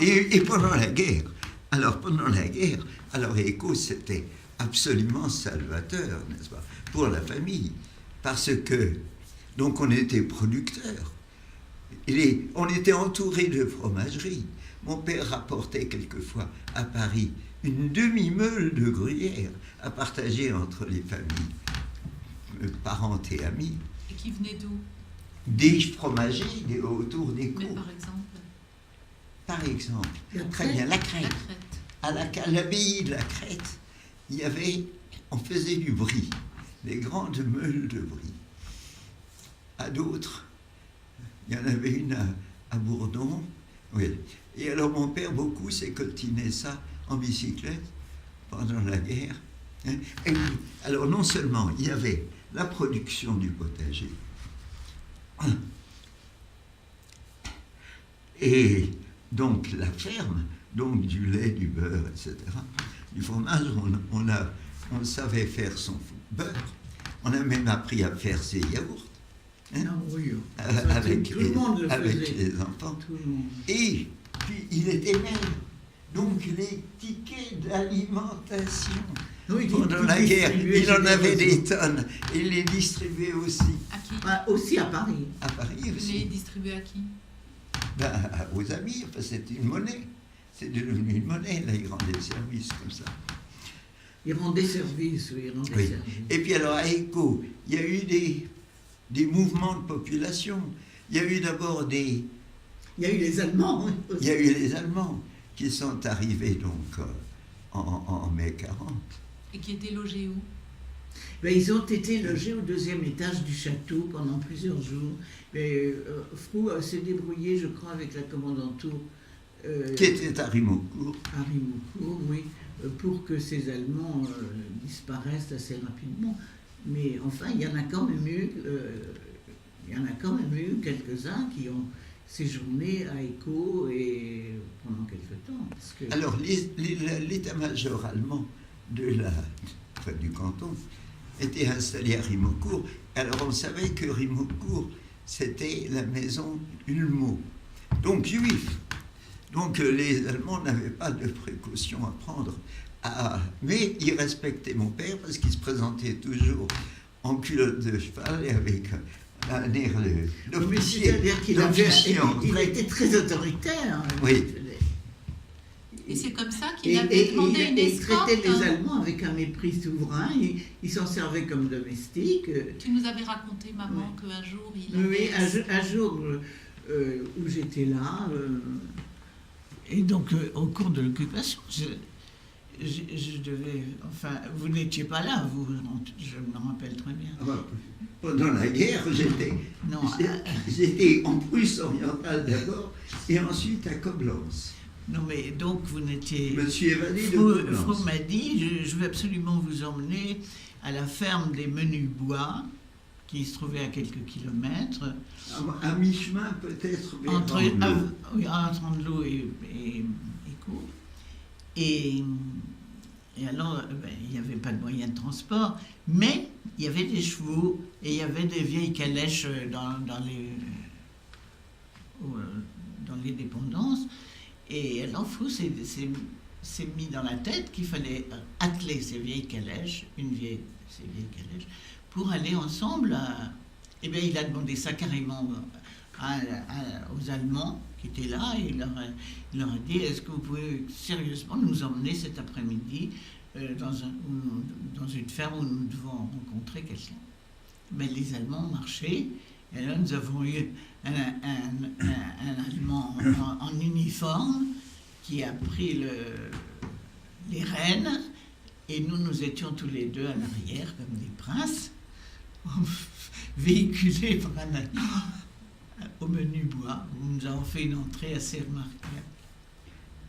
Et pendant la guerre, alors Écho, c'était absolument salvateur, n'est-ce pas, pour la famille, parce que, donc on était producteurs, on était entouré de fromageries. Mon père rapportait quelquefois à Paris une demi-meule de gruyère à partager entre les familles, parentes et amis. Et qui venait d'où? Des fromagers autour d'Écho. Mais par exemple? Par exemple, très bien, la Crète. À l'abbaye de la Crète, on faisait du brie, des grandes meules de brie. À d'autres, il y en avait une à Bourdon. Oui. Et alors mon père, beaucoup, s'est coltiné ça en bicyclette pendant la guerre. Et alors non seulement il y avait la production du potager, et donc la ferme, donc du lait, du beurre, etc. Du fromage, on savait faire son beurre. On a même appris à faire ses yaourts. Hein, oui, avec les les enfants. Et puis il était maigre. Donc les tickets d'alimentation pendant la guerre, il en avait des tonnes. Et il les distribuait aussi. À qui? Aussi à Paris. À Paris aussi. Les distribuait à qui? Aux amis, enfin, c'était une monnaie. C'est devenu une monnaie, là, ils rendaient des services comme ça. Ils rendaient service, oui, ils rendaient service. Et puis alors à Écho, il y a eu des mouvements de population. Il y a eu d'abord Il y a eu les Allemands. Il y a eu les Allemands qui sont arrivés donc en mai 40. Et qui étaient logés où? Ben, ils ont été logés au 2e étage du château pendant plusieurs jours. Mais Frou s'est débrouillé, je crois, avec la commandanture. Qui était à Rimaucourt. À Rimaucourt, oui, pour que ces Allemands disparaissent assez rapidement. Mais enfin, il y en a quand même eu quelques-uns qui ont séjourné à Écho et pendant quelque temps. Parce que... Alors, l'état-major allemand du canton était installé à Rimaucourt. Alors, on savait que Rimaucourt, c'était la maison Hulmeau, donc juif. Donc, les Allemands n'avaient pas de précautions à prendre. Mais ils respectaient mon père parce qu'il se présentait toujours en culotte de cheval et avec un air d'officier. C'est-à-dire qu'il a été très autoritaire. Oui. Et c'est comme ça qu'il avait demandé une escorte. Il traitait les Allemands avec un mépris souverain. Il s'en servait comme domestique. Tu nous avais raconté, maman, oui. qu'un jour il avait... Oui, un jour où j'étais là, et donc au cours de l'occupation, je devais... Enfin, vous n'étiez pas là, vous, je me rappelle très bien. Pendant la guerre, j'étais en Prusse orientale d'abord, et ensuite à Coblence. Non, mais donc vous n'étiez... Je me suis évadé de Coblence. Frou m'a dit, je veux absolument vous emmener à la ferme des Menus Bois, qui se trouvait à quelques kilomètres. À mi-chemin, peut-être, entre Andelot et Écho. Et alors, il n'y avait pas de moyens de transport, mais il y avait des chevaux et il y avait des vieilles calèches dans les dépendances. Et alors, Frou s'est mis dans la tête qu'il fallait atteler ces vieilles calèches, pour aller ensemble Eh bien, il a demandé ça carrément aux Allemands qui étaient là, et il leur a dit: est-ce que vous pouvez sérieusement nous emmener cet après-midi dans une ferme où nous devons rencontrer quelqu'un? Mais les Allemands ont marché, et là nous avons eu un Allemand en uniforme qui a pris les rênes, et nous étions tous les deux à l'arrière comme des princes, véhiculés par au Menu Bois, où nous avons fait une entrée assez remarquable.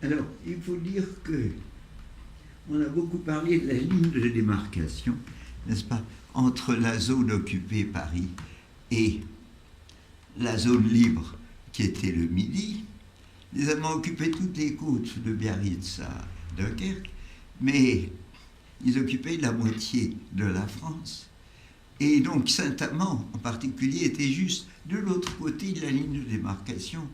Alors, il faut dire que on a beaucoup parlé de la ligne de démarcation, n'est-ce pas, entre la zone occupée Paris et la zone libre qui était le Midi. Les Allemands occupaient toutes les côtes de Biarritz à Dunkerque, mais ils occupaient la moitié de la France. Et donc Saint-Amand, en particulier, était juste de l'autre côté de la ligne de démarcation.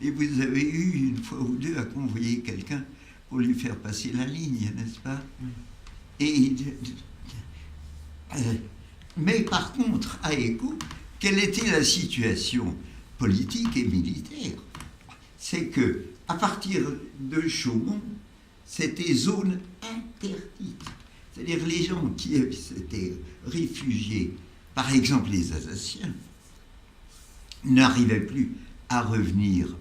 Et vous avez eu une fois ou deux à convoyer quelqu'un pour lui faire passer la ligne, n'est-ce pas? Et, mais par contre, à Écault, quelle était la situation politique et militaire? C'est que, à partir de Chaumont, c'était zone interdite. C'est-à-dire les gens qui s'étaient réfugiés, par exemple les Alsaciens, n'arrivaient plus à revenir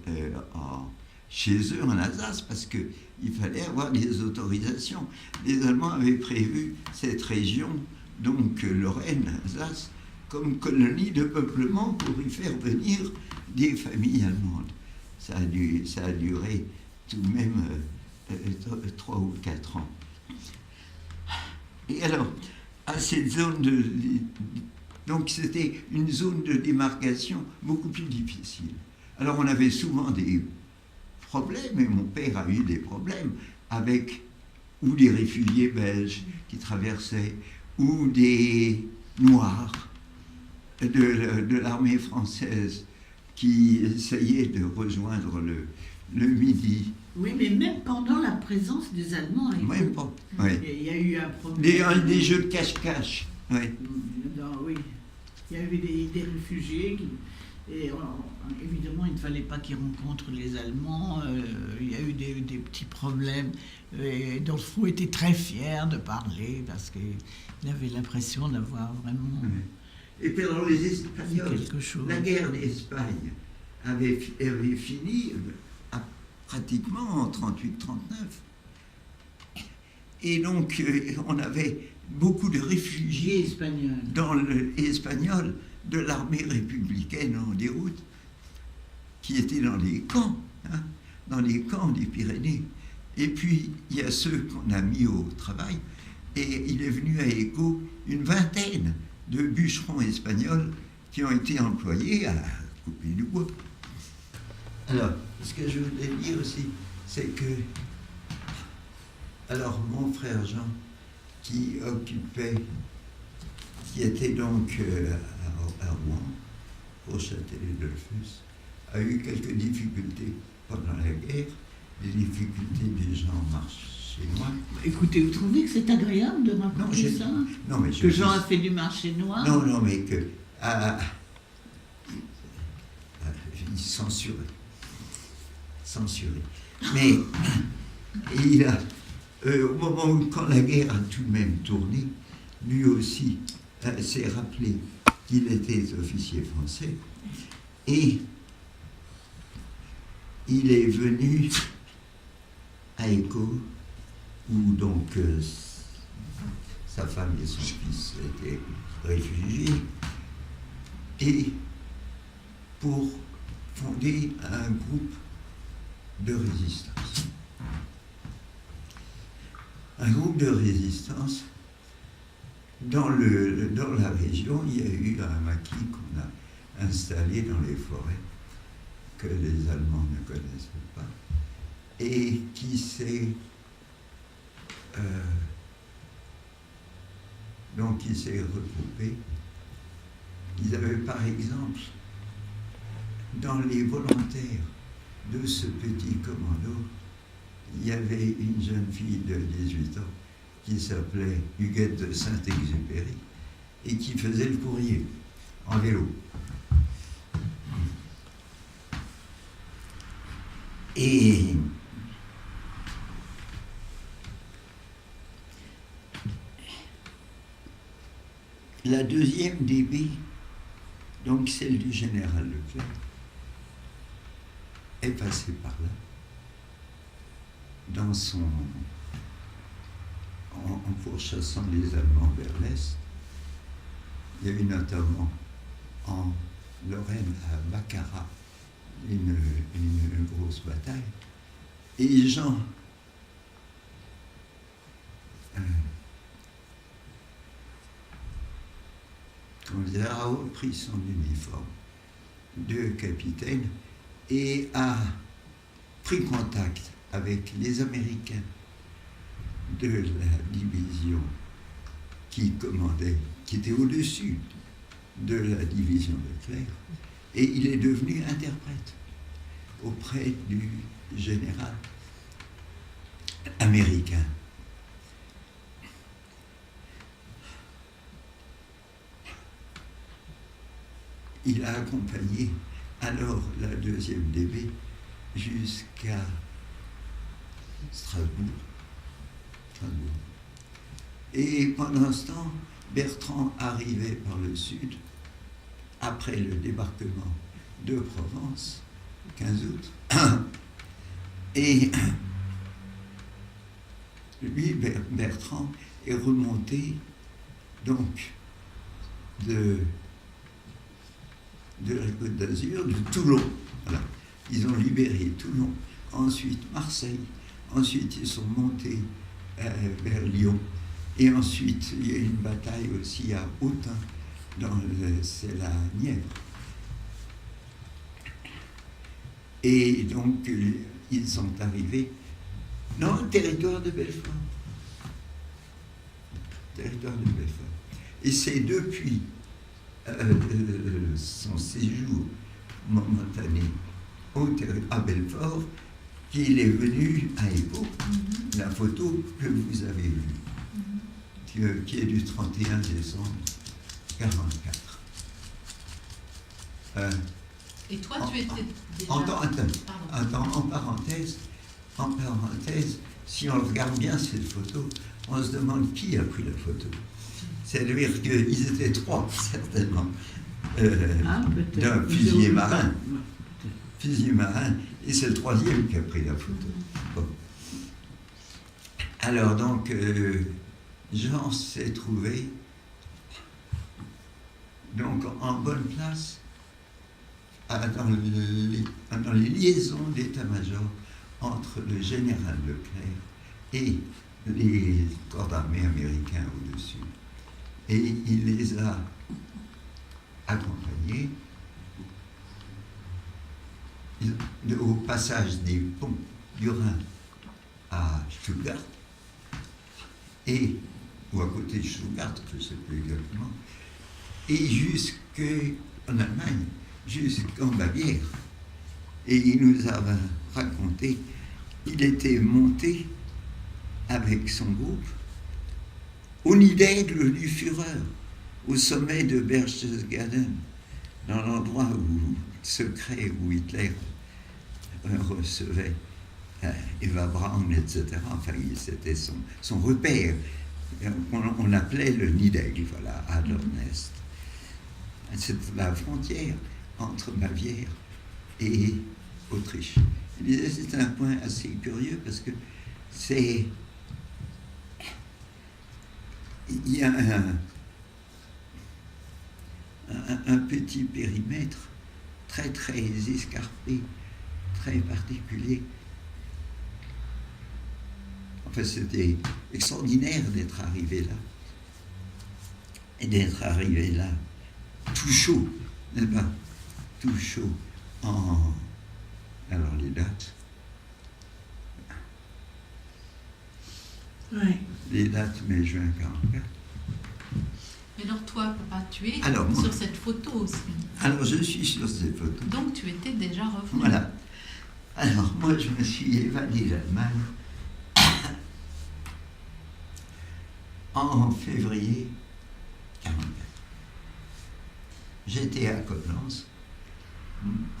chez eux en Alsace parce qu'il fallait avoir des autorisations. Les Allemands avaient prévu cette région, donc Lorraine, Alsace, comme colonie de peuplement pour y faire venir des familles allemandes. Ça a duré tout de même 3 ou 4 ans. Et alors, à cette zone donc c'était une zone de démarcation beaucoup plus difficile. Alors on avait souvent des problèmes, et mon père a eu des problèmes avec ou des réfugiés belges qui traversaient, ou des Noirs de l'armée française qui essayaient de rejoindre le Midi. Oui, mais même pendant la présence des Allemands, Même pas, oui. Il y a eu un problème. Des jeux de cache-cache. Oui. Oui. Il y a eu des réfugiés et évidemment, il ne fallait pas qu'ils rencontrent les Allemands. Il y a eu des petits problèmes. Et Dolfo était très fier de parler parce qu'il avait l'impression d'avoir vraiment... Oui. Et puis alors les Espagnols, la guerre d'Espagne avait fini pratiquement en 38-39. Et donc on avait beaucoup de réfugiés espagnols de l'armée républicaine en déroute qui étaient dans les camps, dans les camps des Pyrénées. Et puis il y a ceux qu'on a mis au travail, et il est venu à Écault une vingtaine de bûcherons espagnols qui ont été employés à couper du bois. Alors, ce que je voulais dire aussi, c'est que, alors mon frère Jean, qui était donc à Rouen, au Châtelet-Dollfus, a eu quelques difficultés pendant la guerre, des difficultés des gens en marche chez moi. Écoutez, vous trouvez que c'est agréable de raconter ça? Non, mais que Jean a fait du marché noir? Non, mais que... il censuré. Mais il a... au moment où, quand la guerre a tout de même tourné, lui aussi s'est rappelé qu'il était officier français, et il est venu à Écault, où donc sa femme et son fils étaient réfugiés, et pour fonder un groupe de résistance. Un groupe de résistance. Dans la région, il y a eu un maquis qu'on a installé dans les forêts, que les Allemands ne connaissaient pas, et qui s'est regroupé. Ils avaient par exemple, dans les volontaires de ce petit commando, il y avait une jeune fille de 18 ans qui s'appelait Huguette de Saint-Exupéry et qui faisait le courrier en vélo. Et la deuxième DB, donc celle du général Leclerc, est passée par là, en pourchassant les Allemands vers l'Est. Il y a eu notamment en Lorraine, à Baccarat, une grosse bataille. Et Jean a repris son uniforme de capitaine et a pris contact avec les Américains de la division qui commandait, qui était au-dessus de la division Leclerc, et il est devenu interprète. auprès du général américain. Il a accompagné alors la 2e DB jusqu'à Strasbourg. Et pendant ce temps, Bertrand arrivait par le sud, après le débarquement de Provence, 15 août, et lui, Bertrand, est remonté donc de la Côte d'Azur, de Toulon. Voilà. Ils ont libéré Toulon, ensuite Marseille, ensuite ils sont montés vers Lyon, et ensuite il y a eu une bataille aussi à Autun, c'est la Nièvre. Et donc ils sont arrivés dans le territoire de Belfort. Territoire de Belfort. Et c'est depuis son séjour momentané à Belfort qu'il est venu à Épau. La photo que vous avez vue, qui est du 31 décembre 1944. Et toi, tu étais déjà... En parenthèse, si on regarde bien cette photo, on se demande qui a pris la photo. C'est-à-dire qu'ils étaient 3, certainement, d'un fusilier marin. Fusilier marin, et c'est le 3e qui a pris la photo. Bon. Alors donc, Jean s'est trouvé donc en bonne place dans les liaisons d'état-major entre le général Leclerc et les corps d'armée américains au-dessus. Et il les a accompagnés au passage des ponts du Rhin à Stuttgart, ou à côté de Stuttgart, je ne sais plus exactement, et jusqu'en Allemagne, jusqu'en Bavière. Et il nous a raconté qu'il était monté avec son groupe au nid d'aigle du Führer, au sommet de Berchtesgaden, dans l'endroit secret où Hitler recevait Eva Braun, etc. Enfin, c'était son repère. On l'appelait le nid d'aigle, voilà, Adlernest. C'est la frontière entre Bavière et Autriche. Il disait, c'est un point assez curieux parce que il y a un petit périmètre très très escarpé, très particulier. Enfin, c'était extraordinaire d'être arrivé là. Et d'être arrivé là, tout chaud, n'est-ce pas? Tout chaud alors les dates. Ouais. Les dates mai-juin 44. Mais alors toi, papa, tu es moi, sur cette photo aussi. Alors je suis sur cette photo. Donc tu étais déjà revenu. Voilà. Alors moi je me suis évadé d'Allemagne en février 44. J'étais à Koblenz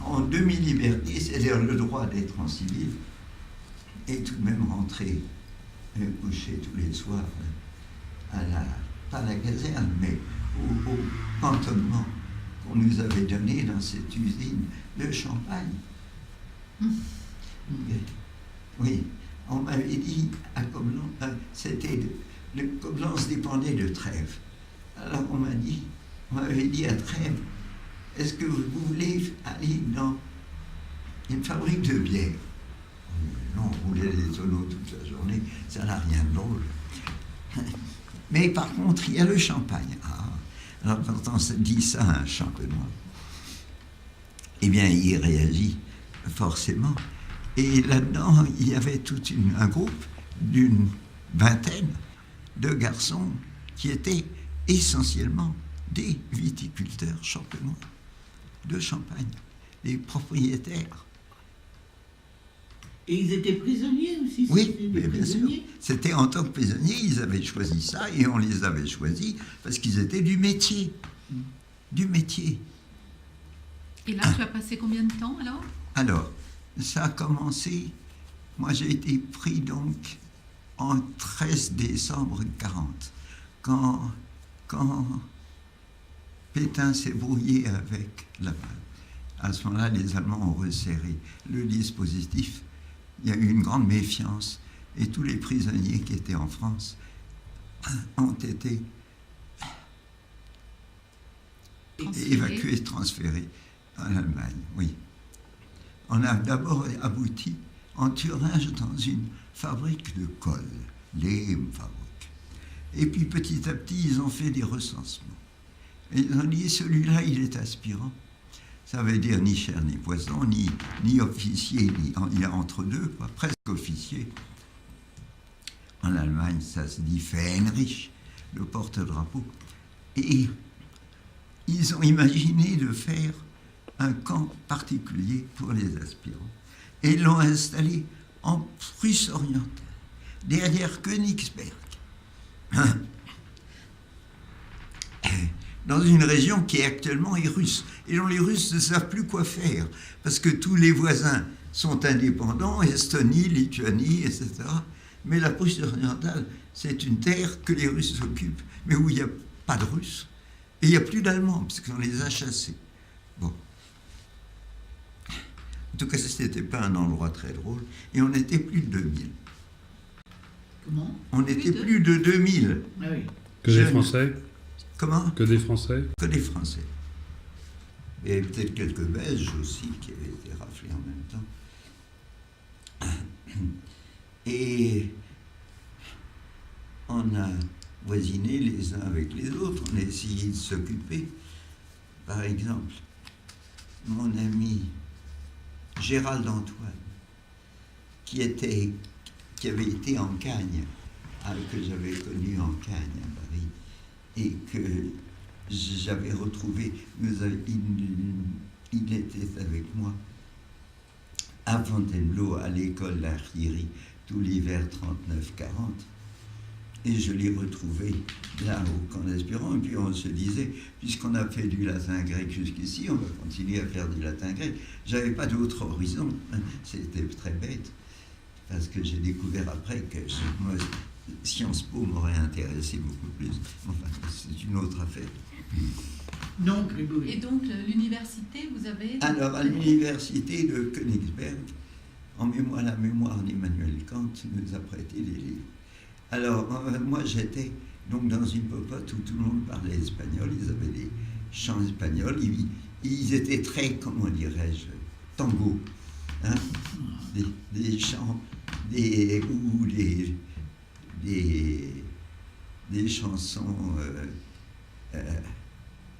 en demi-liberté, c'est-à-dire le droit d'être en civil, et tout de même rentrer coucher tous les soirs pas à la caserne, mais au cantonnement qu'on nous avait donné dans cette usine de Champagne. Oui, on m'avait dit à Koblenz, le Koblenz dépendait de Trèves. Alors on m'avait dit à Trèves, est-ce que vous voulez aller dans une fabrique de bière? Non, on roulait les tonneaux toute la journée, ça n'a rien de drôle. Mais par contre, il y a le champagne. Alors quand on se dit ça à un champenois, eh bien, il réagit forcément. Et là-dedans, il y avait un groupe d'une vingtaine de garçons qui étaient essentiellement des viticulteurs champenois de Champagne, des propriétaires Et ils étaient prisonniers aussi? Oui, C'était des mais bien sûr. prisonniers? C'était en tant que prisonniers, ils avaient choisi ça et on les avait choisis parce qu'ils étaient du métier. Du métier. Et là, tu as passé combien de temps alors? Alors, ça a commencé, moi j'ai été pris donc en 13 décembre 40, quand Pétain s'est brouillé avec Laval. À ce moment-là, les Allemands ont resserré le dispositif. Il y a eu une grande méfiance et tous les prisonniers qui étaient en France ont été évacués, transférés en Allemagne, oui. On a d'abord abouti en Thuringe dans une fabrique de colle, fabrique. Et puis petit à petit, ils ont fait des recensements. Et ils ont dit, celui-là, il est aspirant. Ça veut dire ni chair ni poisson, ni officier, il est entre deux, quoi, presque officier. En Allemagne, ça se dit Fähnrich, le porte-drapeau. Et ils ont imaginé de faire un camp particulier pour les aspirants. Et l'ont installé en Prusse orientale, derrière Königsberg, dans une région qui actuellement est russe, et dont les Russes ne savent plus quoi faire, parce que tous les voisins sont indépendants, Estonie, Lituanie, etc. Mais la Prusse orientale, c'est une terre que les Russes occupent, mais où il n'y a pas de Russes, et il n'y a plus d'Allemands, parce qu'on les a chassés. Bon. En tout cas, ce n'était pas un endroit très drôle, et on était plus de 2000. Comment? On était plus de 2000. Ah oui. Que des Français? Comment? Que des Français? Que des Français. Il y avait peut-être quelques Belges aussi qui avaient été raflés en même temps. Et on a voisiné les uns avec les autres, on a essayé de s'occuper. Par exemple, mon ami Gérald Antoine, qui avait été en Cagne, que j'avais connu en Cagne à Paris, et que j'avais retrouvé, il était avec moi à Fontainebleau, à l'école d'artillerie, tout l'hiver 39-40. Et je l'ai retrouvé là au camp d'Espérance. Et puis on se disait, puisqu'on a fait du latin grec jusqu'ici, on va continuer à faire du latin grec. J'avais pas d'autre horizon. C'était très bête. Parce que j'ai découvert après que moi, Sciences Po m'aurait intéressé beaucoup plus. Enfin, c'est une autre affaire. Non, Grégory. Et donc, l'université, vous avez... Alors, à l'université de Königsberg, la mémoire d'Emmanuel Kant nous a prêté des livres. Alors, moi, j'étais donc dans une popote où tout le monde parlait espagnol. Ils avaient des chants espagnols. Ils étaient très, comment dirais-je, tango. Hein? Des chants, des chansons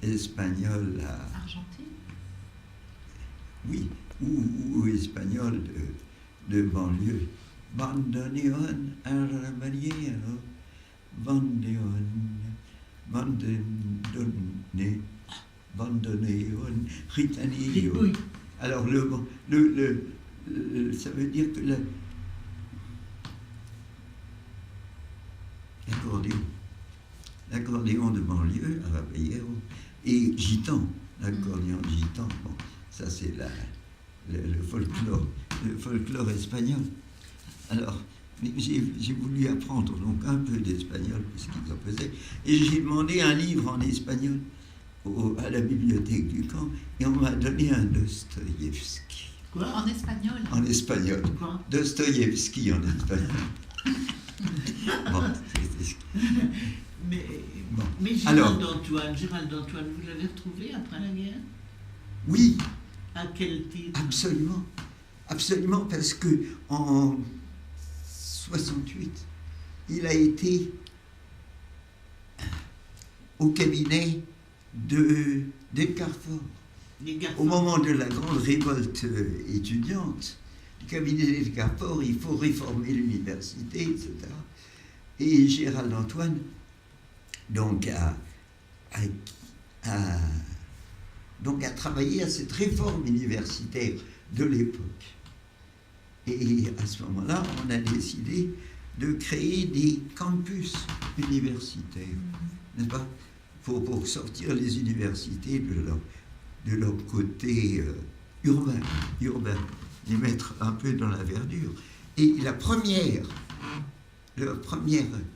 espagnoles. Argentine? Oui, ou espagnoles de banlieue. Bandoneon, arabaniero, bandoneon, bandoneon, ritanillo. Alors, ça veut dire que l'accordéon de banlieue, arabaniero, et gitan, l'accordéon gitan, bon, ça c'est le folklore espagnol. Alors, j'ai voulu apprendre donc un peu d'espagnol, puisqu'ils en faisaient, et j'ai demandé un livre en espagnol à la bibliothèque du camp, et on m'a donné un Dostoïevski. Quoi? En espagnol? En espagnol. Quoi? Dostoïevski en espagnol. Bon, mais Gérald Antoine, vous l'avez retrouvé après la guerre? Oui. À quel titre? Absolument. Absolument, parce que en 68, il a été au cabinet d'Edgar Faure. Au moment de la grande révolte étudiante, le cabinet d'Edgar Faure, il faut réformer l'université, etc. Et Gérald Antoine, donc, a travaillé à cette réforme universitaire de l'époque. Et à ce moment-là, on a décidé de créer des campus universitaires, n'est-ce pas, pour sortir les universités de leur côté urbain, les mettre un peu dans la verdure. Et la première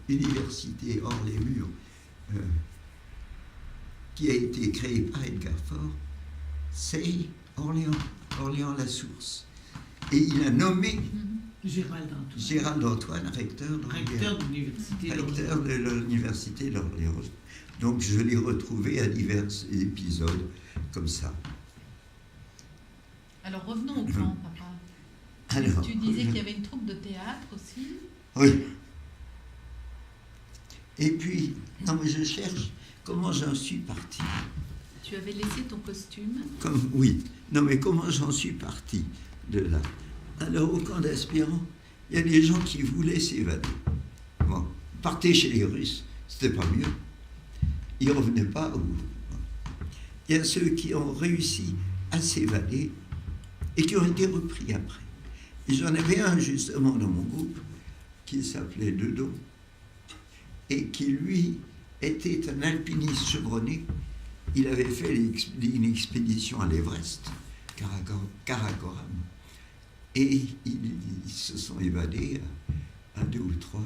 université hors les murs qui a été créée par Edgar Faure, c'est Orléans-la-Source. Et il a nommé Gérald Antoine, recteur de l'université d'Orléans. Donc je l'ai retrouvé à divers épisodes comme ça. Alors revenons au plan, papa. Alors, tu disais qu'il y avait une troupe de théâtre aussi. Oui. Et puis, non mais je cherche comment j'en suis parti. Tu avais laissé ton costume. Oui. Non mais comment j'en suis parti de là. Alors, au camp d'Aspirant, il y a des gens qui voulaient s'évader. Bon, partaient chez les Russes, c'était pas mieux. Ils ne revenaient pas. Il y a ceux qui ont réussi à s'évader et qui ont été repris après. Et j'en avais un, justement, dans mon groupe, qui s'appelait Dedon, et qui, lui, était un alpiniste chevronné. Il avait fait une expédition à l'Everest, Karakoram. Et ils se sont évadés à 2 ou 3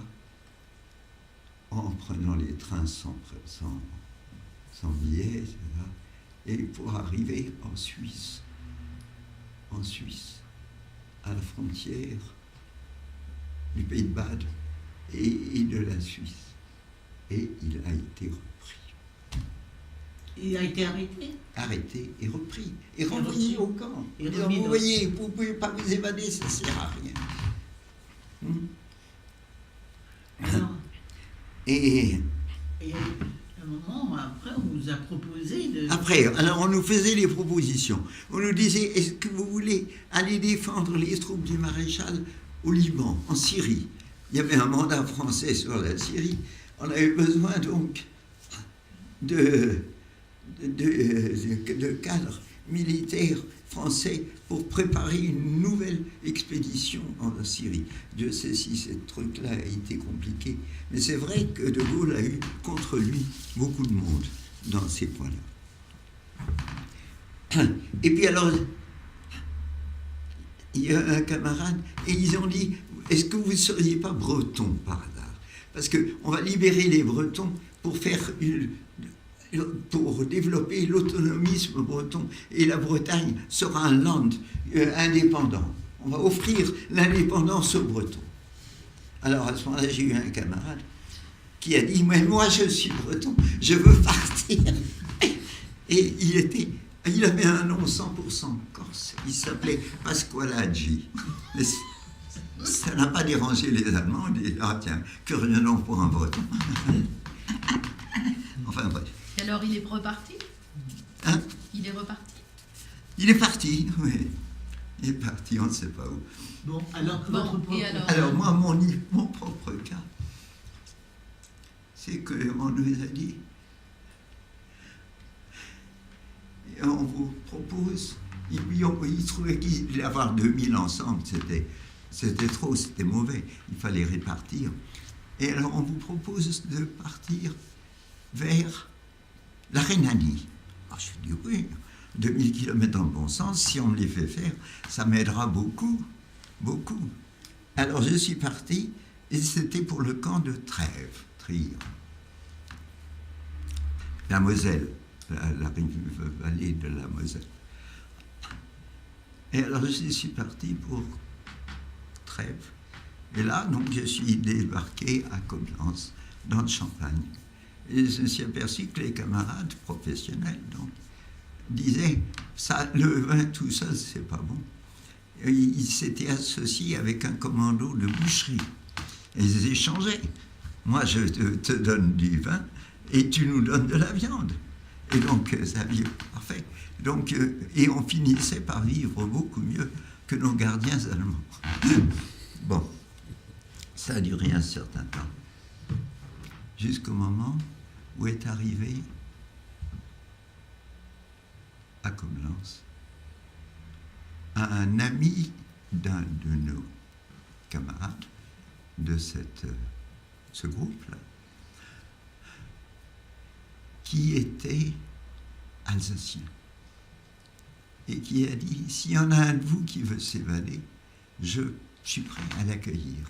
en prenant les trains sans billets, etc. Et pour arriver en Suisse, à la frontière du Pays de Bade et de la Suisse. Et il a été repris. Il a été arrêté? Arrêté et repris. Et renvoyé au camp. Vous voyez, vous ne pouvez pas vous évader, ça ne sert à rien. Et un moment, après, on nous a proposé de... Après, alors on nous faisait des propositions. On nous disait, est-ce que vous voulez aller défendre les troupes du maréchal au Liban, en Syrie? Il y avait un mandat français sur la Syrie. On avait besoin donc de cadres militaires français pour préparer une nouvelle expédition en Syrie. Dieu sait si ce truc-là a été compliqué, mais c'est vrai que De Gaulle a eu contre lui beaucoup de monde dans ces points-là. Et puis alors, il y a un camarade, et ils ont dit, est-ce que vous ne seriez pas breton par hasard? Parce qu'on va libérer les Bretons pour développer l'autonomisme breton. Et la Bretagne sera un land indépendant. On va offrir l'indépendance aux Bretons. Alors à ce moment-là, j'ai eu un camarade qui a dit, mais moi je suis breton, je veux partir. Et il avait un nom 100% corse. Il s'appelait Pasqualaggi. Ça n'a pas dérangé les Allemands. Ils disent, ah tiens, curieux nom pour un breton. Enfin bref. Et alors, il est reparti? Hein? Il est reparti? Il est parti, oui. Il est parti, on ne sait pas où. Bon, alors que votre propre... Alors moi, mon propre cas, c'est qu'on nous a dit, et on vous propose, ils trouvaient qu'il y avoir 2000 ensemble, c'était trop, c'était mauvais, il fallait répartir. Et alors on vous propose de partir vers la Rhénanie. Alors je dis oui, 2000 km dans le bon sens, si on me les fait faire, ça m'aidera beaucoup, beaucoup. Alors je suis parti, et c'était pour le camp de Trèves, Trier. La Moselle, la vallée de la Moselle. Et alors je suis parti pour Trèves. Et là, donc, je suis débarqué à Coblence, dans le Champagne. Et je me suis aperçu que les camarades professionnels donc, disaient, ça, le vin tout seul, c'est pas bon. Et ils s'étaient associés avec un commando de boucherie. Et ils échangeaient. Moi, je te donne du vin et tu nous donnes de la viande. Et donc, ça vit parfait. Donc, et on finissait par vivre beaucoup mieux que nos gardiens allemands. Bon, ça a duré un certain temps. Jusqu'au moment où est arrivé à Coblence un ami d'un de nos camarades de ce groupe-là, qui était alsacien, et qui a dit, s'il y en a un de vous qui veut s'évader, je suis prêt à l'accueillir.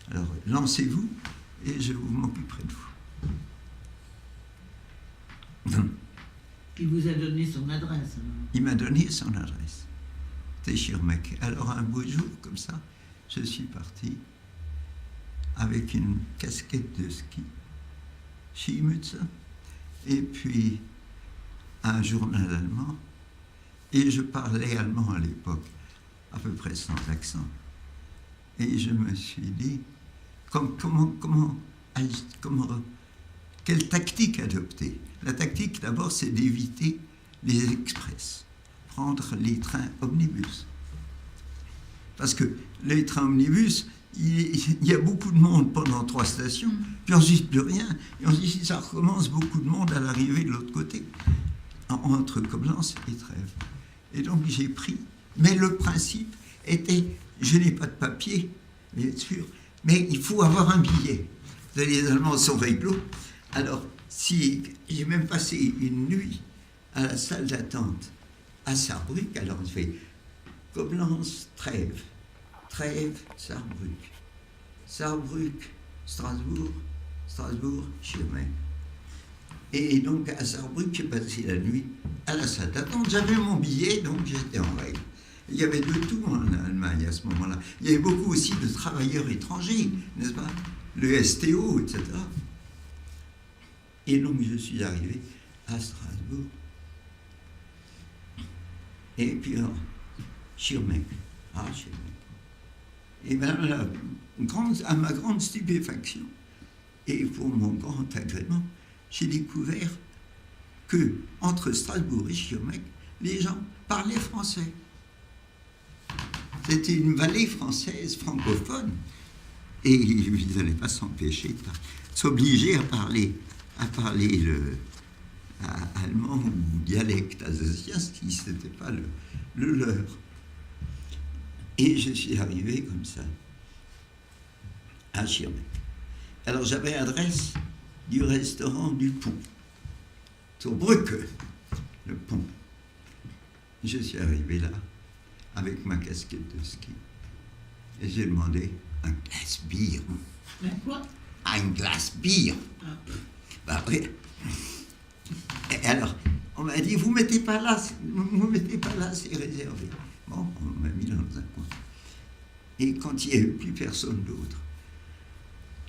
Alors, lancez-vous, et je m'occuperai de vous. Il vous a donné son adresse. Il m'a donné son adresse. C'était Schirmeck. Alors, un beau jour, comme ça, je suis parti avec une casquette de ski, Skimütze, et puis un journal allemand, et je parlais allemand à l'époque, à peu près sans accent. Et je me suis dit, quelle tactique adopter? La tactique, d'abord, c'est d'éviter les express, prendre les trains omnibus. Parce que les trains omnibus, il y a beaucoup de monde pendant 3 stations, puis ensuite plus rien, et ensuite ça recommence beaucoup de monde à l'arrivée de l'autre côté, entre Koblenz et Trèves. Et donc j'ai pris, mais le principe était, je n'ai pas de papier, bien sûr, mais il faut avoir un billet. Les Allemands sont réglo. Alors, si j'ai même passé une nuit à la salle d'attente à Saarbrück, alors je fais Koblenz, Trèves, Trèves, Saarbrück, Saarbrück, Strasbourg, Strasbourg, Schirmeck. Et donc à Saarbrück, j'ai passé la nuit à la salle d'attente. J'avais mon billet, donc j'étais en règle. Il y avait de tout en Allemagne à ce moment-là. Il y avait beaucoup aussi de travailleurs étrangers, n'est-ce pas? Le STO, etc. Et donc je suis arrivé à Strasbourg. Et puis Schirmeck. Ah, Schirmeck. Et bien là, à ma grande stupéfaction, et pour mon grand agrément, j'ai découvert que entre Strasbourg et Schirmeck, les gens parlaient français. C'était une vallée française francophone, et ils n'allaient pas s'empêcher de s'obliger à parler allemand ou dialecte alsacien, ce n'était pas le leur. Et je suis arrivé comme ça à Schirmeck. Alors j'avais l'adresse du restaurant du Pont, sur Brücke, le pont. Je suis arrivé là, avec ma casquette de ski, et j'ai demandé un glace bier. Quoi? Un glace bier. Bah, après. Et alors, on m'a dit, vous mettez pas là, c'est réservé. Bon, on m'a mis dans un coin. Et quand il n'y avait plus personne d'autre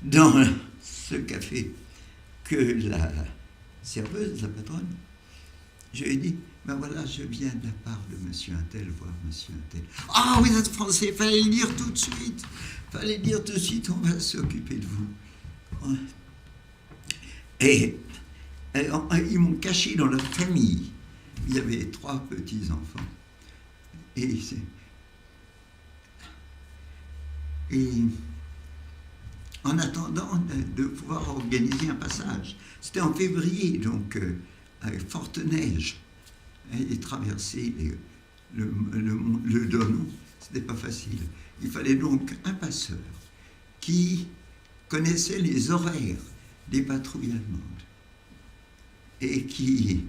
dans ce café que la serveuse, la patronne, je lui ai dit, ben voilà, je viens de la part de monsieur Untel, voir monsieur Untel. Ah, vous êtes français, fallait le dire tout de suite. Fallait dire tout de suite, on va s'occuper de vous. Et ils m'ont caché dans leur famille. Il y avait 3 petits-enfants. Et en attendant de pouvoir organiser un passage. C'était en février, donc avec forte neige. Et traverser le Donon, c'était pas facile. Il fallait donc un passeur qui connaissait les horaires des patrouilles allemandes et qui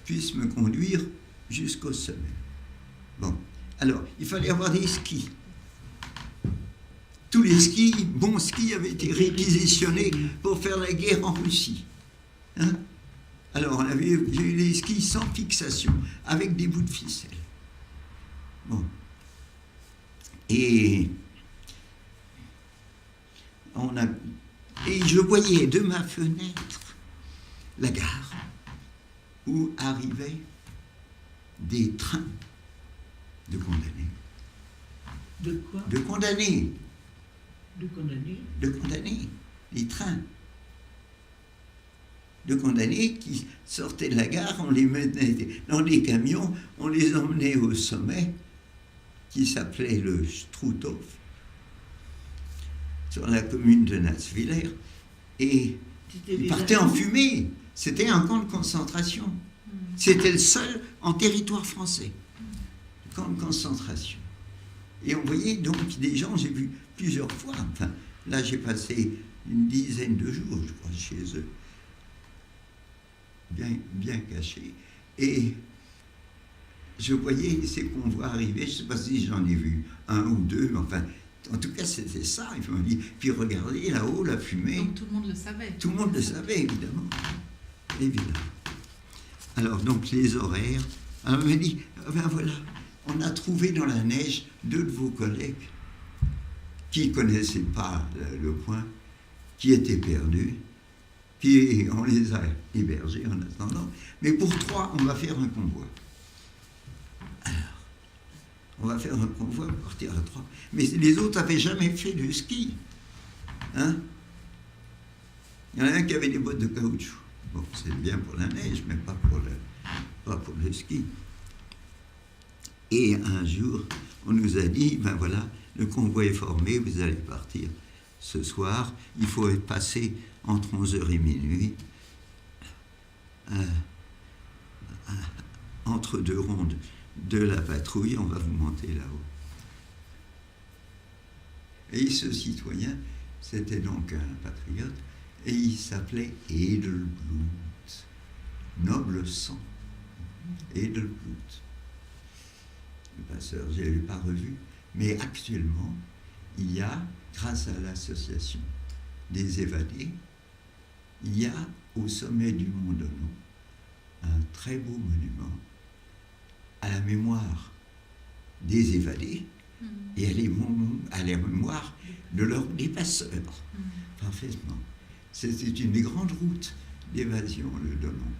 puisse me conduire jusqu'au sommet. Bon, alors, il fallait avoir des skis. Tous les skis, bons skis, avaient été réquisitionnés pour faire la guerre en Russie. Hein? Alors, j'ai eu des skis sans fixation, avec des bouts de ficelle. Bon. Et je voyais de ma fenêtre la gare où arrivaient des trains de condamnés. De quoi? De condamnés. De condamnés? De condamnés. Les trains de condamnés qui sortaient de la gare, on les mettait dans des camions, on les emmenait au sommet, qui s'appelait le Struthof, sur la commune de Natzwiller, et ils partaient en fumée. C'était un camp de concentration. C'était le seul en territoire français. Camp de concentration. Et on voyait donc des gens, j'ai vu plusieurs fois, enfin, là j'ai passé une dizaine de jours, je crois, chez eux, bien cachés, et je voyais ces convois arriver, je ne sais pas si j'en ai vu un ou deux, enfin, en tout cas c'était ça, il me dit, puis regardez là-haut la fumée. Donc tout le monde le savait. Tout le monde le savait, évidemment. Alors donc les horaires, on m'a dit, ben voilà, on a trouvé dans la neige 2 de vos collègues qui ne connaissaient pas le point, qui étaient perdus, on les a hébergés en attendant, mais pour 3, on va faire un convoi. Alors, on va faire un convoi pour partir à 3. Mais les autres n'avaient jamais fait de ski. Hein? Il y en a un qui avait des bottes de caoutchouc. Bon, c'est bien pour la neige, mais pas pour le ski. Et un jour, on nous a dit, ben voilà, le convoi est formé, vous allez partir ce soir. Il faut être passé entre 11h et minuit, entre 2 rondes de la patrouille, on va vous monter là-haut. Et ce citoyen, c'était donc un patriote, et il s'appelait Edelblut, noble sang, Edelblut. Le passeur, je ne l'ai pas revu, mais actuellement, il y a, grâce à l'association des évadés, il y a au sommet du Mont Dolent un très beau monument à la mémoire des évadés et à la mémoire des passeurs. Parfaitement. C'était une des grandes routes d'évasion, le Dolent.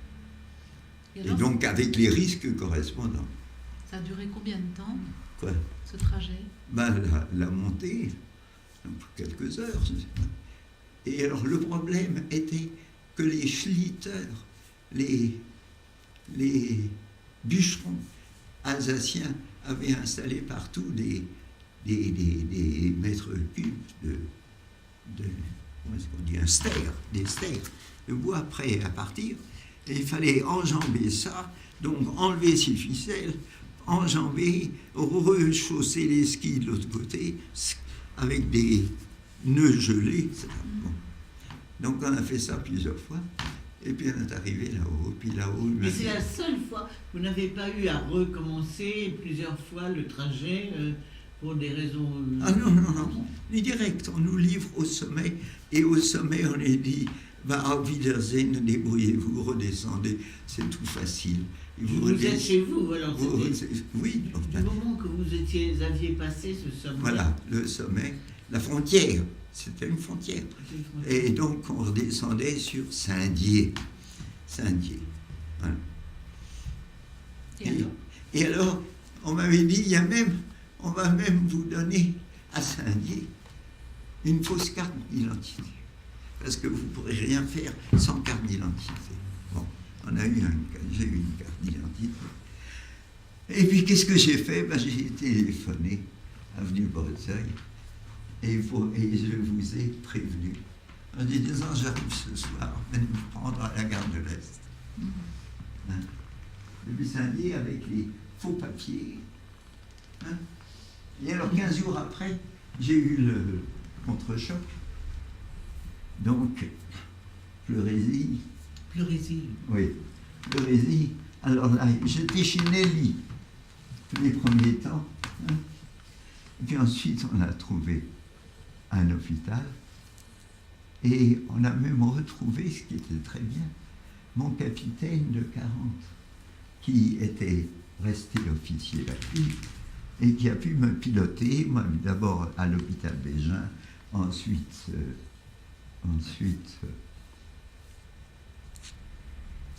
Et donc avec les risques correspondants. Ça a duré combien de temps, quoi, ce trajet? Ben, la montée, quelques heures. Et alors le problème était que les schlitters, les bûcherons alsaciens avaient installé partout des mètres cubes de comment est-ce qu'on dit, des stères de bois prêts à partir. Et il fallait enjamber ça, donc enlever ces ficelles, enjamber, rechausser les skis de l'autre côté, avec des nœuds gelés. Bon. Donc on a fait ça plusieurs fois, et puis on est arrivé là-haut, puis là-haut... Mais c'est la seule fois, vous n'avez pas eu à recommencer plusieurs fois le trajet pour des raisons... Ah non, les direct, on nous livre au sommet, et au sommet on est dit, auf Wiedersehen, débrouillez-vous, redescendez, c'est tout facile. Vous êtes chez vous, alors oui. Du moment que vous aviez passé ce sommet. Voilà, le sommet, la frontière, c'était une frontière. Et donc on redescendait sur Saint-Dié. Voilà. Et alors, on m'avait dit, on va même vous donner à Saint-Dié une fausse carte d'identité. Parce que vous ne pourrez rien faire sans carte d'identité. Bon. J'ai eu une carte d'identité. Et puis, qu'est-ce que j'ai fait? J'ai téléphoné à Avenue Breteuil et je vous ai prévenu en disant, j'arrive ce soir, venez me prendre à la gare de l'Est. Hein? Depuis Saint-Dié avec les faux papiers. Hein? Et alors, 15 jours après, j'ai eu le contre-choc. Donc, Pleurésie. Oui, Pleurésie. Alors là, j'étais chez Nelly les premiers temps. Hein. Et puis ensuite, on a trouvé un hôpital. Et on a même retrouvé, ce qui était très bien, mon capitaine de 40, qui était resté officier actif et qui a pu me piloter, moi d'abord à l'hôpital Bégin, ensuite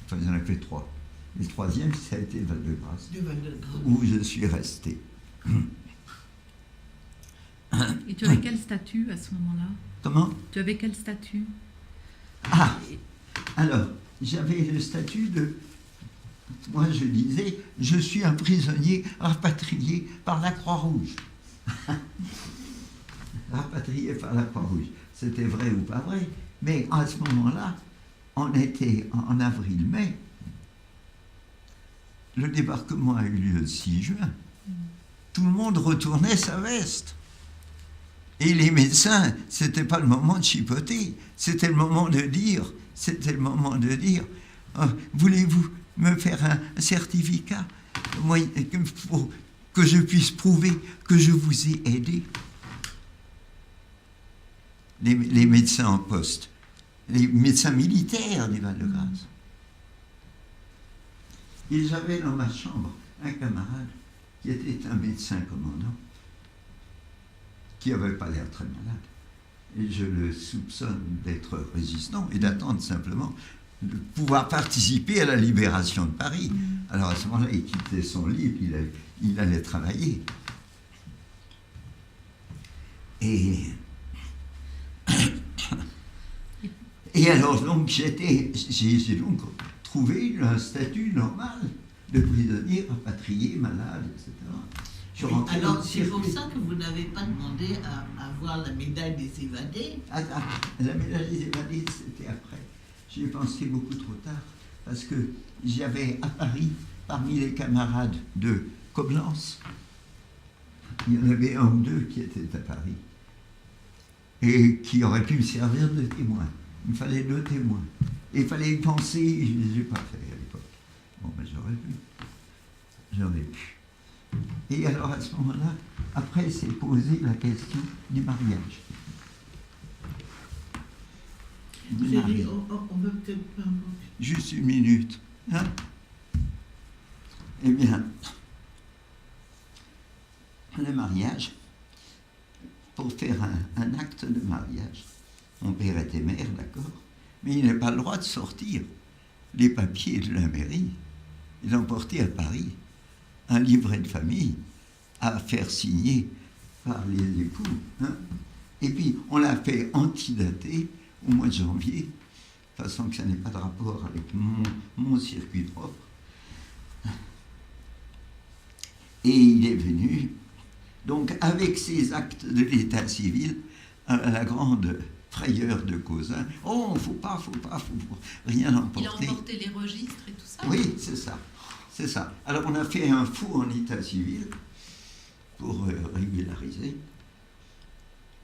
enfin, j'en ai fait 3. Le 3e, ça a été Val-de-Grâce, où je suis resté. Et tu avais quel statut à ce moment-là? Comment? Tu avais quel statut? Ah, alors, j'avais le statut de... Moi, je disais, je suis un prisonnier rapatrié par la Croix-Rouge. Rapatrié par la Croix-Rouge. C'était vrai ou pas vrai, mais à ce moment-là, on était en avril-mai. Le débarquement a eu lieu le 6 juin. tout le monde retournait sa veste. Et les médecins, c'était pas le moment de chipoter, c'était le moment de dire, voulez-vous me faire un certificat pour que je puisse prouver que je vous ai aidé. Les médecins en poste, les médecins militaires des Val-de-Grâce. Et j'avais dans ma chambre un camarade qui était un médecin commandant, qui n'avait pas l'air très malade. Et je le soupçonne d'être résistant et d'attendre simplement de pouvoir participer à la libération de Paris. Alors à ce moment-là, il quittait son lit, il allait travailler. Et alors donc j'ai donc trouvé un statut normal de prisonnier rapatrié, malade, etc. Alors c'est pour ça que vous n'avez pas demandé à avoir la médaille des évadés. La médaille des évadés, c'était après. J'y ai pensé beaucoup trop tard, parce que j'avais à Paris, parmi les camarades de Coblence, il y en avait un ou deux qui étaient à Paris, et qui auraient pu me servir de témoin. Il me fallait 2 témoins. Et il fallait y penser, je ne les ai pas fait à l'époque. Bon, ben j'aurais pu. Et alors à ce moment-là, après s'est posée la question du mariage. On veut peut-être pas... Juste une minute. Hein? Eh bien, le mariage, pour faire un acte de mariage, mon père était maire, d'accord, mais il n'a pas le droit de sortir les papiers de la mairie et d'emporter à Paris un livret de famille à faire signer par les époux. Hein? Et puis, on l'a fait antidater au mois de janvier, de façon que ça n'ait pas de rapport avec mon circuit propre. Et il est venu, donc, avec ses actes de l'état civil, à la grande frayeur de Cauzin. Oh, faut rien emporter. Il a emporté les registres et tout ça? Oui, c'est ça. Alors, on a fait un faux en état civil pour régulariser.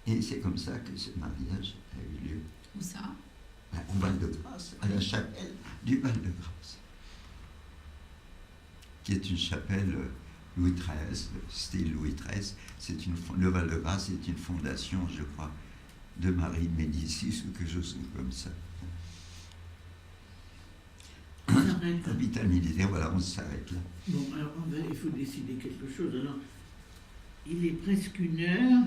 Et c'est comme ça que ce mariage a eu lieu. Où ça? Au Val-de-Grâce, à la chapelle du Val-de-Grâce, qui est une chapelle Louis XIII, style Louis XIII. Le Val-de-Grâce est une fondation, je crois, de Marie de Médicis ou quelque chose comme ça. Capitale militaire, voilà, on s'arrête là. Bon, alors il faut décider quelque chose. Alors, il est presque 1h.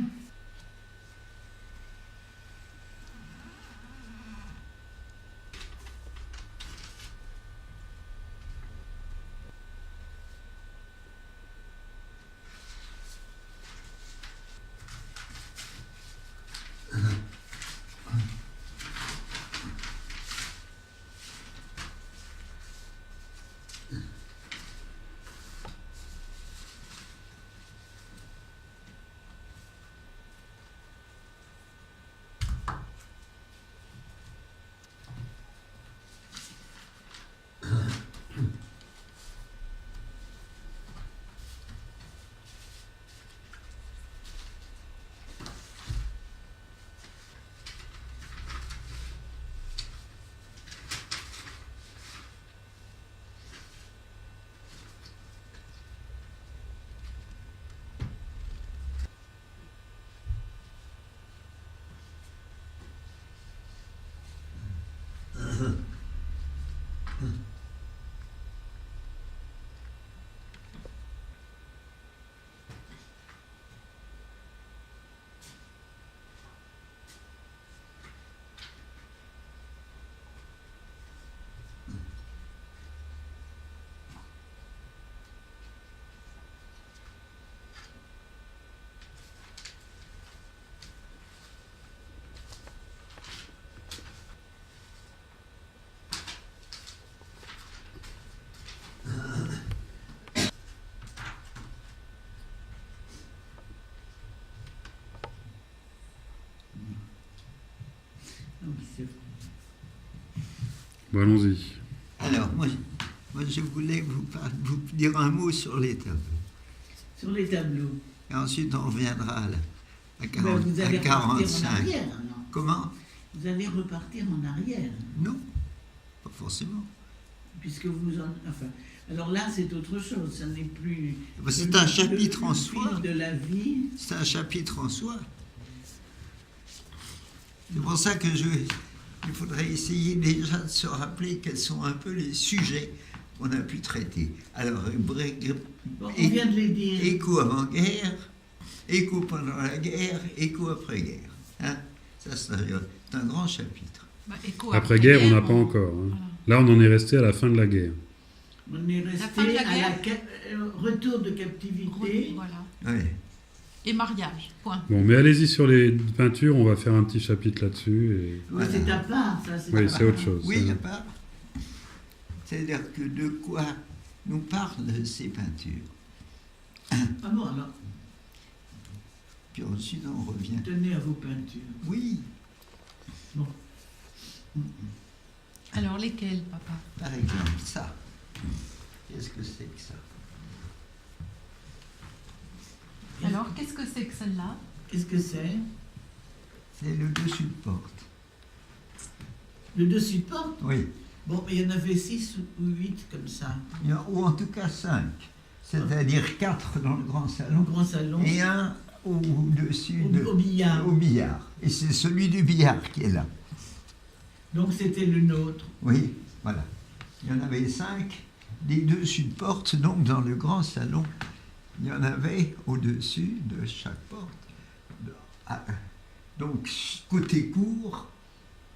Bon, allons-y. Alors, moi, je voulais vous dire un mot sur les tableaux. Sur les tableaux. Et ensuite, on reviendra à Ben, 40, vous à allez repartir en 45. arrière, alors. Comment? Vous allez repartir en arrière, Non, pas forcément. puisque vous en... Enfin, alors là, c'est autre chose, ça n'est plus... C'est un chapitre en le soi. fil de la vie. C'est un chapitre en soi. C'est pour ça que il faudrait essayer déjà de se rappeler quels sont un peu les sujets qu'on a pu traiter. Alors, Bon, on vient de les dire. écho avant-guerre, écho pendant la guerre, écho après-guerre. Hein, ça, c'est un grand chapitre. Bah, écho Après-guerre, on n'a pas on- encore. Hein. Voilà. Là, on en est resté à la fin de la guerre. On est La fin de resté la à la guerre. retour de captivité. Voilà. Oui. Et mariage, point. Bon, mais allez-y sur les peintures, on va faire un petit chapitre là-dessus. Et... Oui, c'est à part, ça. Oui, à c'est part. autre chose. Oui, il n'y a pas. C'est-à-dire que de quoi nous parlent ces peintures. Ah bon, alors, Puis ensuite, on revient. tenez à vos peintures. Oui, Bon. Alors, lesquels, papa? par exemple, ça. Qu'est-ce que c'est que ça? Alors, qu'est-ce que c'est que celle-là? Qu'est-ce que c'est? C'est le dessus de porte. Le dessus de porte? Oui. Bon, mais il y en avait 6 ou 8 comme ça. Ou en tout cas 5. C'est-à-dire 4 dans le grand Au salon grand salon, et un au-dessus au billard. au billard. Et c'est celui du billard qui est là. Donc c'était le nôtre. Oui, voilà. Il y en avait 5. Les dessus de porte, donc dans le grand salon, il y en avait au-dessus de chaque porte. Donc côté cour,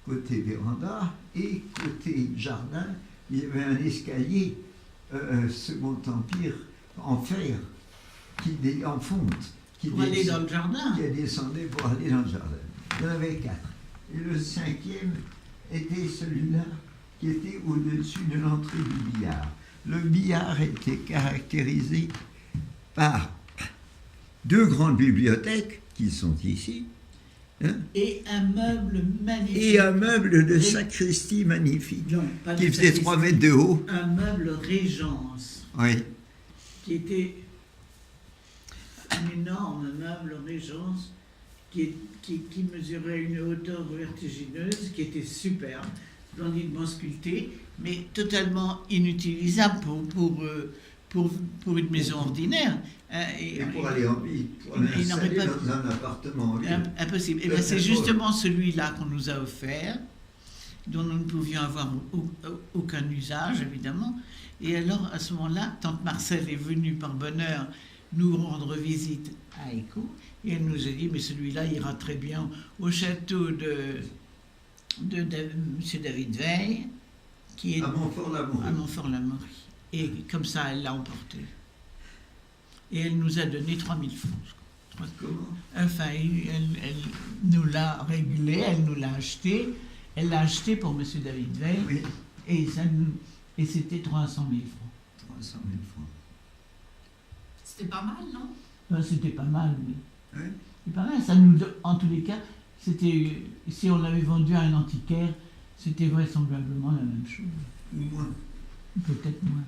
côté véranda et côté jardin, il y avait un escalier Second Empire en fer, en fonte, Pour aller dans le jardin. qui descendait pour aller dans le jardin. Il y en avait 4. Et le 5e était celui-là qui était au-dessus de l'entrée du billard. Le billard était caractérisé par 2 grandes bibliothèques qui sont ici, hein, Et un meuble magnifique. et un meuble de sacristie magnifique Non, pas qui de faisait sacristie. 3 mètres de haut. Un meuble Régence, Oui, qui était un énorme meuble Régence, qui mesurait une hauteur vertigineuse, qui était superbe, splendidement sculpté, mais totalement inutilisable pour une maison ordinaire. Hein, et pour aller en ville, pour il n'aurait l'installer pas- dans un appartement en ville. Impossible. Et Très, bien, très c'est beau. justement celui-là qu'on nous a offert, dont nous ne pouvions avoir aucun usage, évidemment. Et alors, à ce moment-là, tante Marcel est venue par bonheur nous rendre visite à Écho, et elle nous a dit, mais celui-là ira très bien au château de M. David Veil, qui est À Montfort-l'Amaury. à Montfort-l'Amaury. Et comme ça, elle l'a emporté. Et elle nous a donné 3000 francs, je crois. Comment? Enfin, elle nous l'a réglé, elle nous l'a acheté. Elle l'a acheté pour M. David Veil, Oui, et c'était 300 000 francs. 300 000 francs. C'était pas mal, non? Ben, c'était pas mal, oui. Oui. C'est pas mal, ça nous, en tous les cas, c'était, si on l'avait vendu à un antiquaire, c'était vraisemblablement la même chose. Ou moins. Peut-être moins.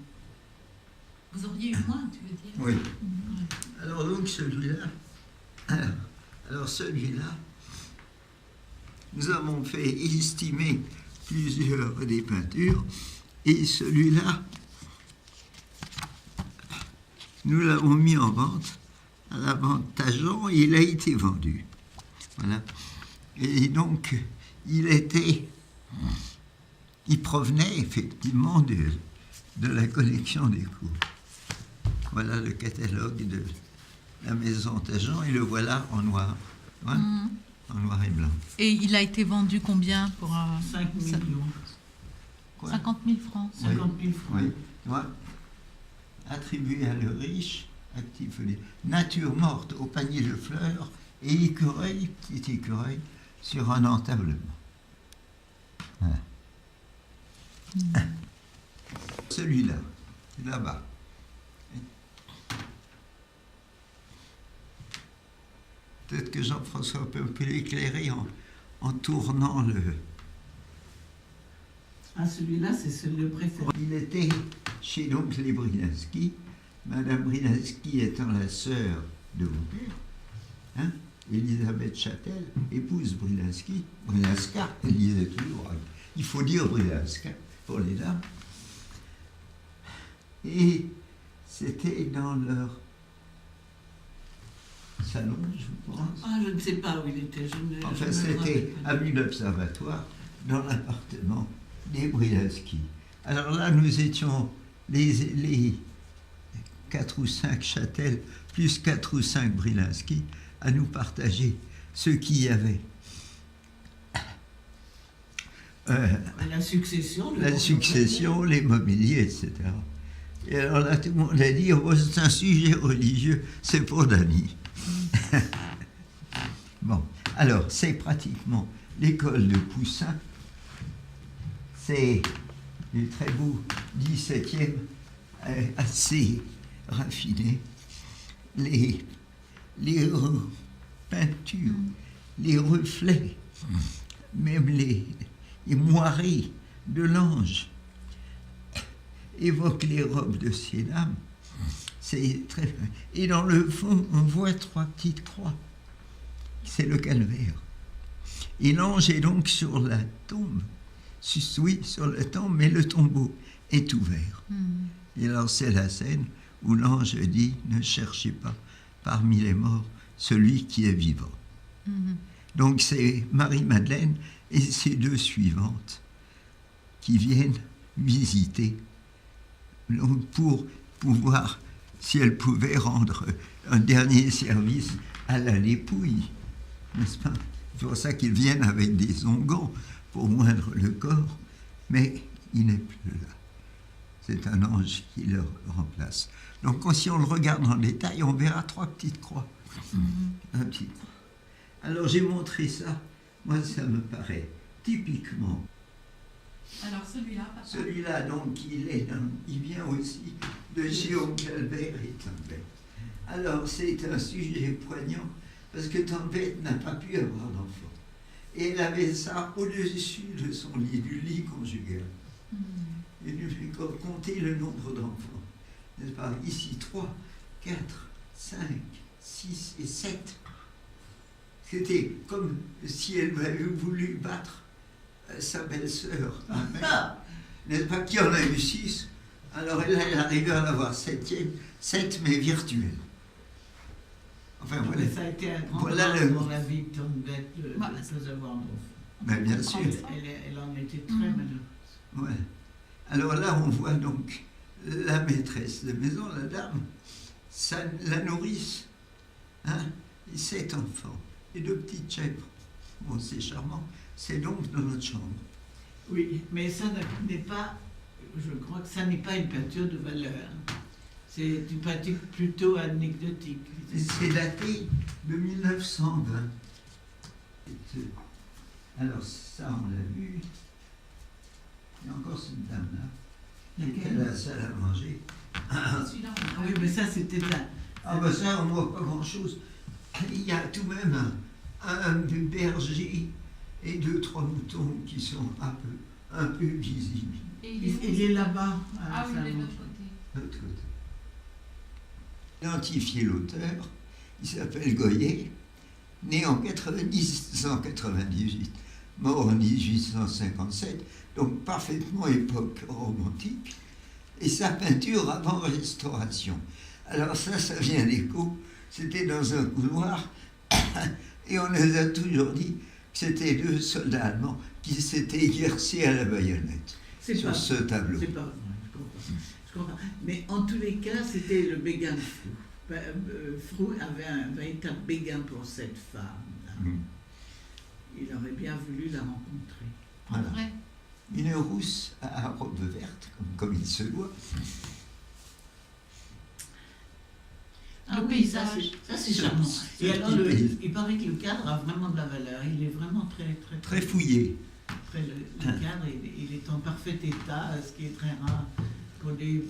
Vous auriez eu moins, tu veux dire? Oui. Alors donc celui-là, nous avons fait estimer plusieurs des peintures, et celui-là, nous l'avons mis en vente à la vente Tajan, et il a été vendu. Voilà. Et donc, il provenait effectivement de la collection des cours. Voilà le catalogue de la maison Tajan, et le voilà en noir, hein, en noir et blanc. Et il a été vendu combien pour 5 ça- millions. Quoi? 50 000 francs. 50 000 francs. Oui, ouais. Attribué à le riche, actif nature morte au panier de fleurs, et écureuil, petit écureuil, sur un entablement. Voilà. Celui-là, là-bas. Peut-être que Jean-François peut l'éclairer en tournant le... Ah, celui-là, c'est le préféré. Il était chez donc les Bryanski, Madame Brynalski étant la sœur de mon père, hein, Elisabeth Châtel, épouse Brynalska, elle disait toujours, il faut dire Brynalska pour les dames. Et c'était dans leur salon, je pense. Ah, je ne sais pas où il était. Enfin, c'était avenue de l'Observatoire, dans l'appartement des Brynalski. Alors là, nous étions les 4 ou 5 Châtel, plus 4 ou 5 Brynalski, à nous partager ce qu'il y avait. La succession. La succession, les mobiliers, etc. Et alors là, tout le monde a dit, oh, c'est un sujet religieux, c'est pour Dany. Bon, alors, c'est pratiquement l'école de Poussin. C'est du très beau 17e, assez raffiné. Les peintures, les reflets, même les moirées de l'ange évoquent les robes de ces dames. C'est très... Et dans le fond, on voit 3 petites croix. C'est le calvaire. Et l'ange est donc sur la tombe. Oui, sur la tombe, mais le tombeau est ouvert. Et alors c'est la scène où l'ange dit « Ne cherchez pas parmi les morts celui qui est vivant. Donc c'est Marie-Madeleine et ses 2 suivantes qui viennent visiter pour pouvoir, si elles pouvaient rendre un dernier service à la dépouille, n'est-ce pas? C'est pour ça qu'ils viennent avec des onguents pour moindre le corps, mais il n'est plus là. C'est un ange qui le remplace. Donc si on le regarde en détail, on verra 3 petites croix. Un petit croix. Alors j'ai montré ça. Moi, ça me paraît typiquement. Alors celui-là, papa. Celui-là, donc, il vient aussi de Jérôme Calvert et Tempête. Alors c'est un sujet poignant parce que Tempête n'a pas pu avoir d'enfant. Et elle avait ça au-dessus de son lit, du lit conjugal. Et lui fait compter le nombre d'enfants. N'est-ce pas? Ici, 3, 4, 5, 6 et 7. C'était comme si elle avait voulu battre sa belle-sœur, n'est-ce pas, qui en a eu 6. Alors elle arrivait à en avoir 7e, 7 mais virtuelle. Enfin voilà. Ça a été un grand Voilà drame dans la vie de Tempête de ne pas avoir d'enfant. Ben, bien sûr. Elle en était très malheureuse. Ouais. Alors là, on voit donc la maîtresse de maison, la dame, la nourrice, hein, et 7 enfants, et 2 petites chèvres. Bon, c'est charmant. C'est donc dans notre chambre. Oui, mais ça n'est pas, je crois que ça n'est pas une peinture de valeur. C'est une peinture plutôt anecdotique. C'est daté de 1920. Alors ça, on l'a vu. Il y a encore cette dame-là. Qui était à la salle à manger. Celui-là, Oui, mais ça, c'était un... Ah ben ça, on ne voit pas grand-chose. Il y a tout de même un berger et 2-3 moutons qui sont un peu visibles. Et Il est là-bas. Ah oui, il est de l'autre côté. De l'autre côté. Identifier l'auteur, il s'appelle Goyer, né en 1798, mort en 1857, donc parfaitement époque romantique, et sa peinture avant Restauration. Alors ça vient d'écho, c'était dans un couloir, et on nous a toujours dit que c'était 2 soldats allemands qui s'étaient exercés à la baïonnette sur ce tableau. C'est pas vrai, je comprends. Mais en tous les cas, c'était le béguin de Frou. Frou avait un véritable béguin pour cette femme-là. Il aurait bien voulu la rencontrer. Voilà. En vrai. Une rousse à robe verte, comme il se doit. Un paysage. Ça, c'est charmant. Et alors, il paraît que le cadre a vraiment de la valeur. Il est vraiment très fouillé. Le cadre, il est en parfait état, ce qui est très rare pour des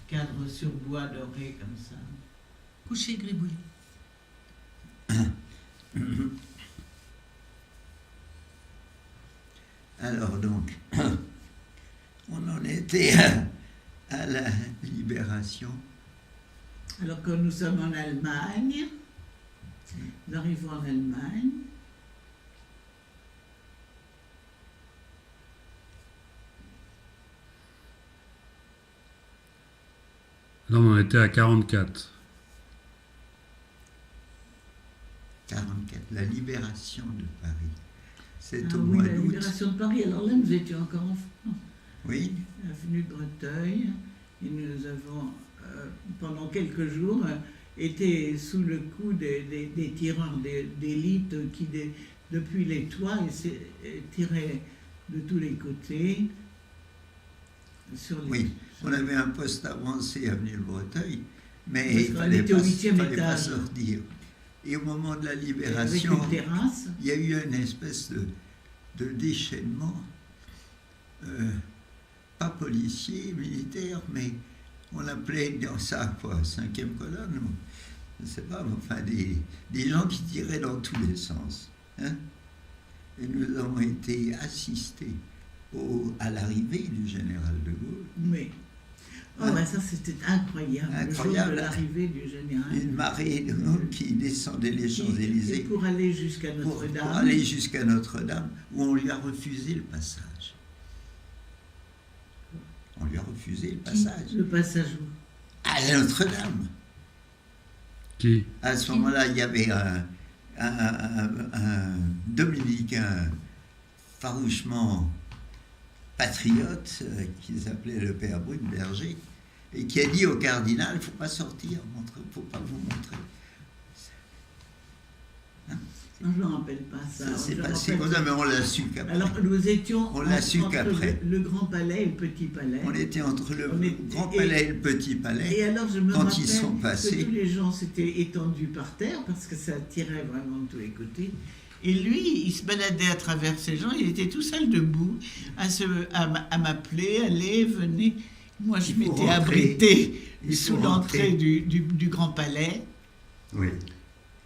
cadres sur bois doré comme ça. Couché gribouillé. Alors donc, on en était à la Libération. Alors que nous sommes en Allemagne, nous arrivons en Allemagne. Là, on en était à 44. 44, la libération de Paris. C'est Ah au oui, mois la d'août. libération de Paris. Alors là, nous étions encore en France, Oui, avenue de Breteuil, et nous avons, pendant quelques jours, été sous le coup des tireurs d'élite qui, depuis les toits, tiraient de tous les côtés. Sur les, oui. sur On les- avait un poste avancé avenue de Breteuil, mais Parce il qu'on fallait était au pas, 8e fallait pas étage. sortir. Et au moment de la avec libération, une terrasse. il y a eu une espèce de déchaînement, pas policier, militaire, mais on appelait dans ça quoi, 5e colonne, ou, je ne sais pas, enfin des gens qui tiraient dans tous les sens. Hein. Et nous avons été assistés à l'arrivée du général de Gaulle. Mais ça c'était incroyable. Le jour Incroyable. de l'arrivée du général. Une marée de monde qui descendait les Et Champs-Élysées pour aller jusqu'à pour Notre-Dame. aller jusqu'à Notre-Dame, où on lui a refusé le passage. On lui a refusé le passage. Le passage où? À Notre-Dame. Qui? À ce moment-là, il y avait un dominicain farouchement patriote qui s'appelait le père Brunberger et qui a dit au cardinal, il ne faut pas sortir, il ne faut pas vous montrer. Non, je ne me rappelle pas ça. Ça s'est Je me passé rappelle- comme ça, mais on l'a su qu'après. Alors nous étions On l'a su entre qu'après. le Grand Palais et le Petit Palais. On était entre le On est- Grand et- Palais et le Petit Palais. Et alors je me Quand rappelle ils sont que passés. tous les gens s'étaient étendus par terre parce que ça tirait vraiment de tous les côtés. Et lui, il se baladait à travers ces gens, il était tout seul debout, à m'appeler, allez, venez. Moi, je Il faut m'étais rentrer. abrité Il faut sous l'entrée rentrer. du Grand Palais. Oui.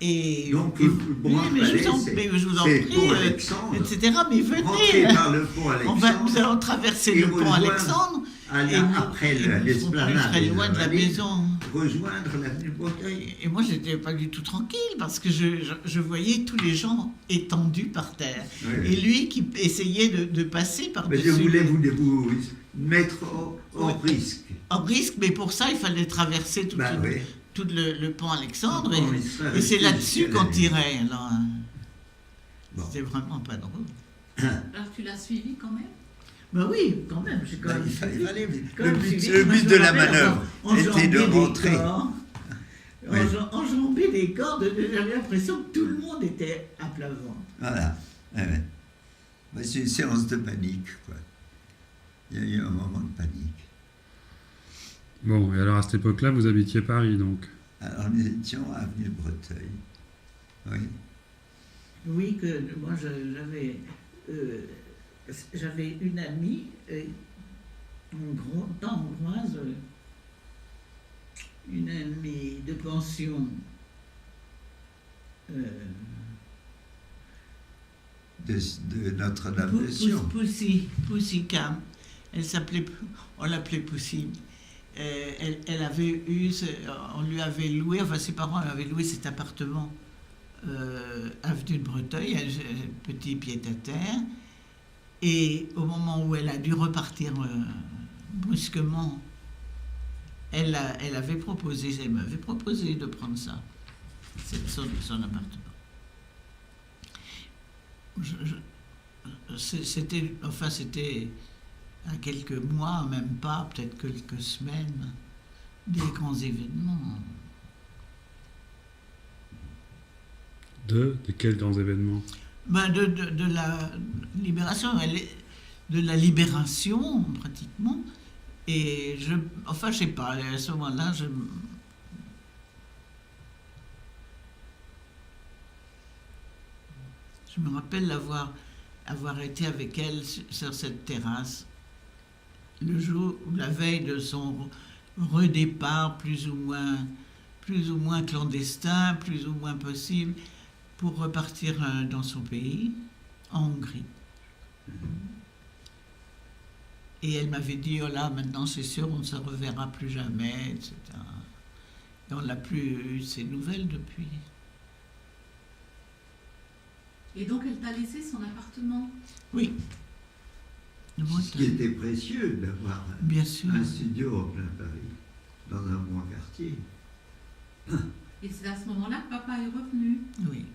Et, Donc, et- le oui, Grand mais je Palais, vous en, c'est- mais je vous en c'est prie, pont Alexandre. etc. Mais Rentrez venez, par le pont Alexandre. nous allons traverser Et le pont rejoindre Alexandre. après ils ne sont plus l'esplanade très des loin de la Invalides, maison. rejoindre l'avenue de Breteuil. Et moi, j'étais pas du tout tranquille parce que je voyais tous les gens étendus par terre. Oui. Et lui qui essayait de passer Mais par-dessus. je voulais vous mettre au risque. En risque, mais pour ça, il fallait traverser tout, Ben oui. tout le pont Alexandre. Le pont Alexandre, Et c'est jusqu'à là-dessus la qu'on ligne. tirait. Alors, hein. Bon. C'était vraiment pas drôle. Alors tu l'as suivi quand même? Ben oui, quand même. J'ai quand Ben, même il fallait, quand même suivi. le Moi, but je de me la rappelle manœuvre avoir était enjambé de des rentrer. corps. Oui. Enjamber des corps, j'avais l'impression que tout le monde était à plat ventre. Voilà. Ouais, ouais. Ben, c'est une séance de panique, quoi. Il y a eu un moment de panique. Bon, et alors à cette époque-là, vous habitiez Paris, donc. Alors nous étions à avenue de Breteuil. Oui. Oui, que moi j'avais une amie hongroise, une amie de pension De Notre-Dame de Sion. Poussy Cam. Elle s'appelait, on l'appelait Poussy. Elle avait eu, on lui avait loué, enfin ses parents avaient loué cet appartement avenue de Breteuil, un petit pied-à-terre. Et au moment où elle a dû repartir brusquement, elle m'avait proposé de prendre ça, son appartement. C'était à quelques mois, même pas, peut-être quelques semaines, des grands événements. De quels grands événements? Ben de la libération, de la libération pratiquement. Et je sais pas, à ce moment-là, je me rappelle avoir été avec elle sur cette terrasse le jour, la veille de son redépart, plus ou moins clandestin, plus ou moins possible, pour repartir dans son pays, en Hongrie. Et elle m'avait dit, oh là, maintenant c'est sûr, on ne se reverra plus jamais, etc. Et on n'a plus eu ces nouvelles depuis. Et donc elle t'a laissé son appartement? Oui. Ce qui était précieux d'avoir bien sûr un studio en plein Paris, dans un bon quartier. Et c'est à ce moment-là que papa est revenu? Oui.